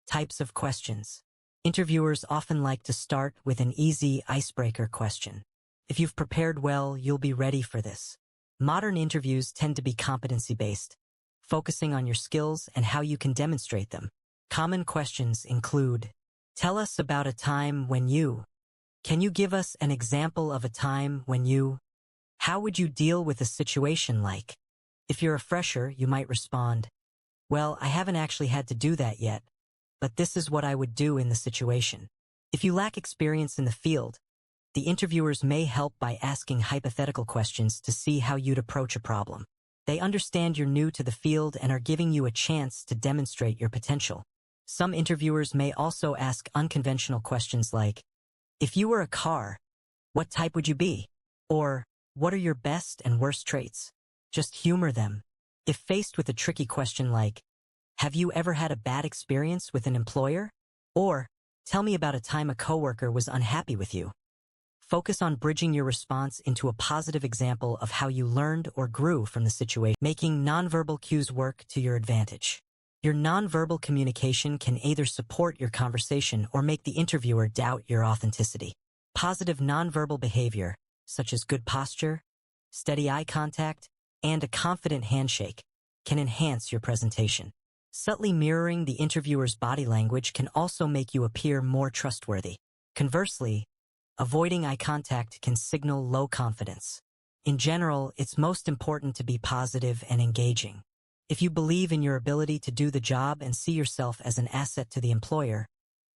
Types of questions. Interviewers often like to start with an easy icebreaker question. If you've prepared well, you'll be ready for this. Modern interviews tend to be competency-based, focusing on your skills and how you can demonstrate them. Common questions include, tell us about a time when you. Can you give us an example of a time when you? How would you deal with a situation like? If you're a fresher, you might respond, well, I haven't actually had to do that yet, but this is what I would do in the situation. If you lack experience in the field, the interviewers may help by asking hypothetical questions to see how you'd approach a problem. They understand you're new to the field and are giving you a chance to demonstrate your potential. Some interviewers may also ask unconventional questions like, if you were a car, what type would you be? Or, what are your best and worst traits? Just humor them. If faced with a tricky question like, have you ever had a bad experience with an employer? Or, tell me about a time a coworker was unhappy with you. Focus on bridging your response into a positive example of how you learned or grew from the situation, making nonverbal cues work to your advantage. Your nonverbal communication can either support your conversation or make the interviewer doubt your authenticity. Positive nonverbal behavior, such as good posture, steady eye contact, and a confident handshake, can enhance your presentation. Subtly mirroring the interviewer's body language can also make you appear more trustworthy. Conversely, avoiding eye contact can signal low confidence. In general, it's most important to be positive and engaging. If you believe in your ability to do the job and see yourself as an asset to the employer,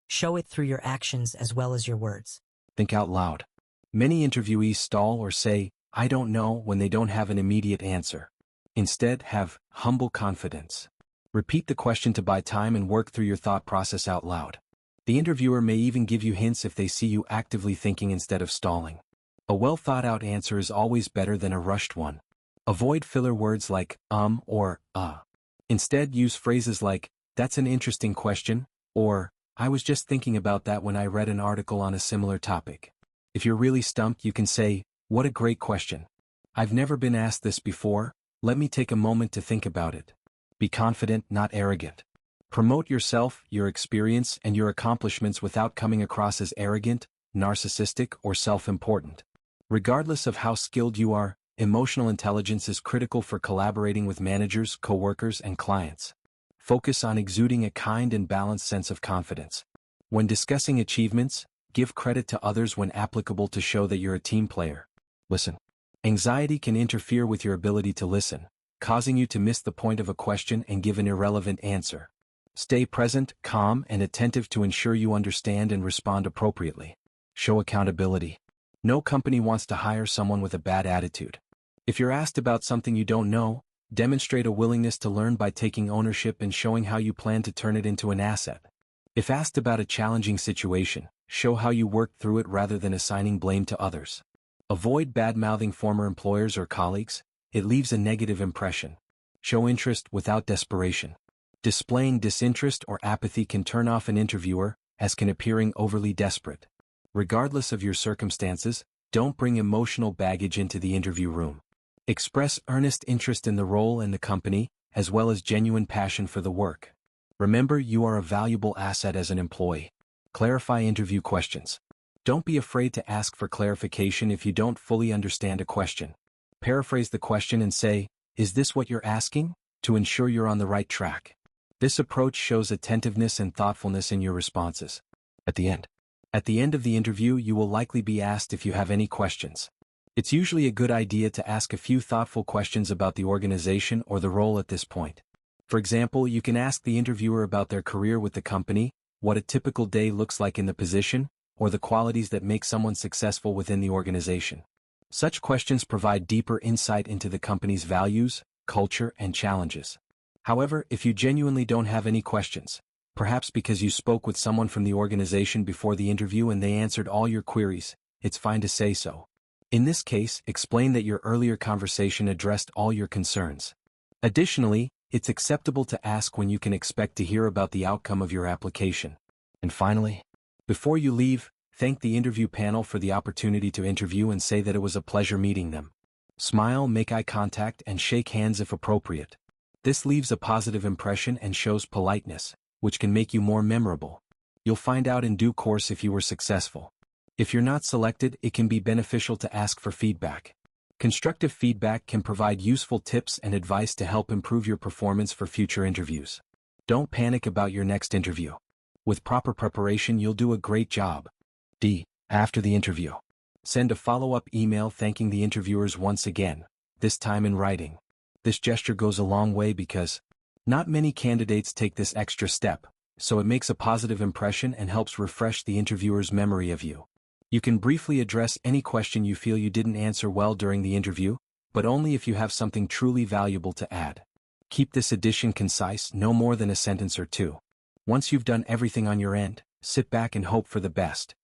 show it through your actions as well as your words. Think out loud. Many interviewees stall or say, I don't know, when they don't have an immediate answer. Instead, have humble confidence. Repeat the question to buy time and work through your thought process out loud. The interviewer may even give you hints if they see you actively thinking instead of stalling. A well-thought-out answer is always better than a rushed one. Avoid filler words like or Instead, use phrases like, that's an interesting question, or, I was just thinking about that when I read an article on a similar topic. If you're really stumped, you can say, what a great question. I've never been asked this before, let me take a moment to think about it. Be confident, not arrogant. Promote yourself, your experience, and your accomplishments without coming across as arrogant, narcissistic, or self-important. Regardless of how skilled you are, emotional intelligence is critical for collaborating with managers, coworkers, and clients. Focus on exuding a kind and balanced sense of confidence. When discussing achievements, give credit to others when applicable to show that you're a team player. Listen. Anxiety can interfere with your ability to listen, causing you to miss the point of a question and give an irrelevant answer. Stay present, calm, and attentive to ensure you understand and respond appropriately. Show accountability. No company wants to hire someone with a bad attitude. If you're asked about something you don't know, demonstrate a willingness to learn by taking ownership and showing how you plan to turn it into an asset. If asked about a challenging situation, show how you worked through it rather than assigning blame to others. Avoid bad-mouthing former employers or colleagues, it leaves a negative impression. Show interest without desperation. Displaying disinterest or apathy can turn off an interviewer, as can appearing overly desperate. Regardless of your circumstances, don't bring emotional baggage into the interview room. Express earnest interest in the role and the company, as well as genuine passion for the work. Remember, you are a valuable asset as an employee. Clarify interview questions. Don't be afraid to ask for clarification if you don't fully understand a question. Paraphrase the question and say, is this what you're asking? To ensure you're on the right track. This approach shows attentiveness and thoughtfulness in your responses. At the end of the interview, you will likely be asked if you have any questions. It's usually a good idea to ask a few thoughtful questions about the organization or the role at this point. For example, you can ask the interviewer about their career with the company, what a typical day looks like in the position, or the qualities that make someone successful within the organization. Such questions provide deeper insight into the company's values, culture, and challenges. However, if you genuinely don't have any questions, perhaps because you spoke with someone from the organization before the interview and they answered all your queries, it's fine to say so. In this case, explain that your earlier conversation addressed all your concerns. Additionally, it's acceptable to ask when you can expect to hear about the outcome of your application. And finally, before you leave, thank the interview panel for the opportunity to interview and say that it was a pleasure meeting them. Smile, make eye contact, and shake hands if appropriate. This leaves a positive impression and shows politeness, which can make you more memorable. You'll find out in due course if you were successful. If you're not selected, it can be beneficial to ask for feedback. Constructive feedback can provide useful tips and advice to help improve your performance for future interviews. Don't panic about your next interview. With proper preparation, you'll do a great job. D. After the interview, send a follow-up email thanking the interviewers once again, this time in writing. This gesture goes a long way because not many candidates take this extra step, so it makes a positive impression and helps refresh the interviewer's memory of you. You can briefly address any question you feel you didn't answer well during the interview, but only if you have something truly valuable to add. Keep this addition concise, no more than a sentence or two. Once you've done everything on your end, sit back and hope for the best.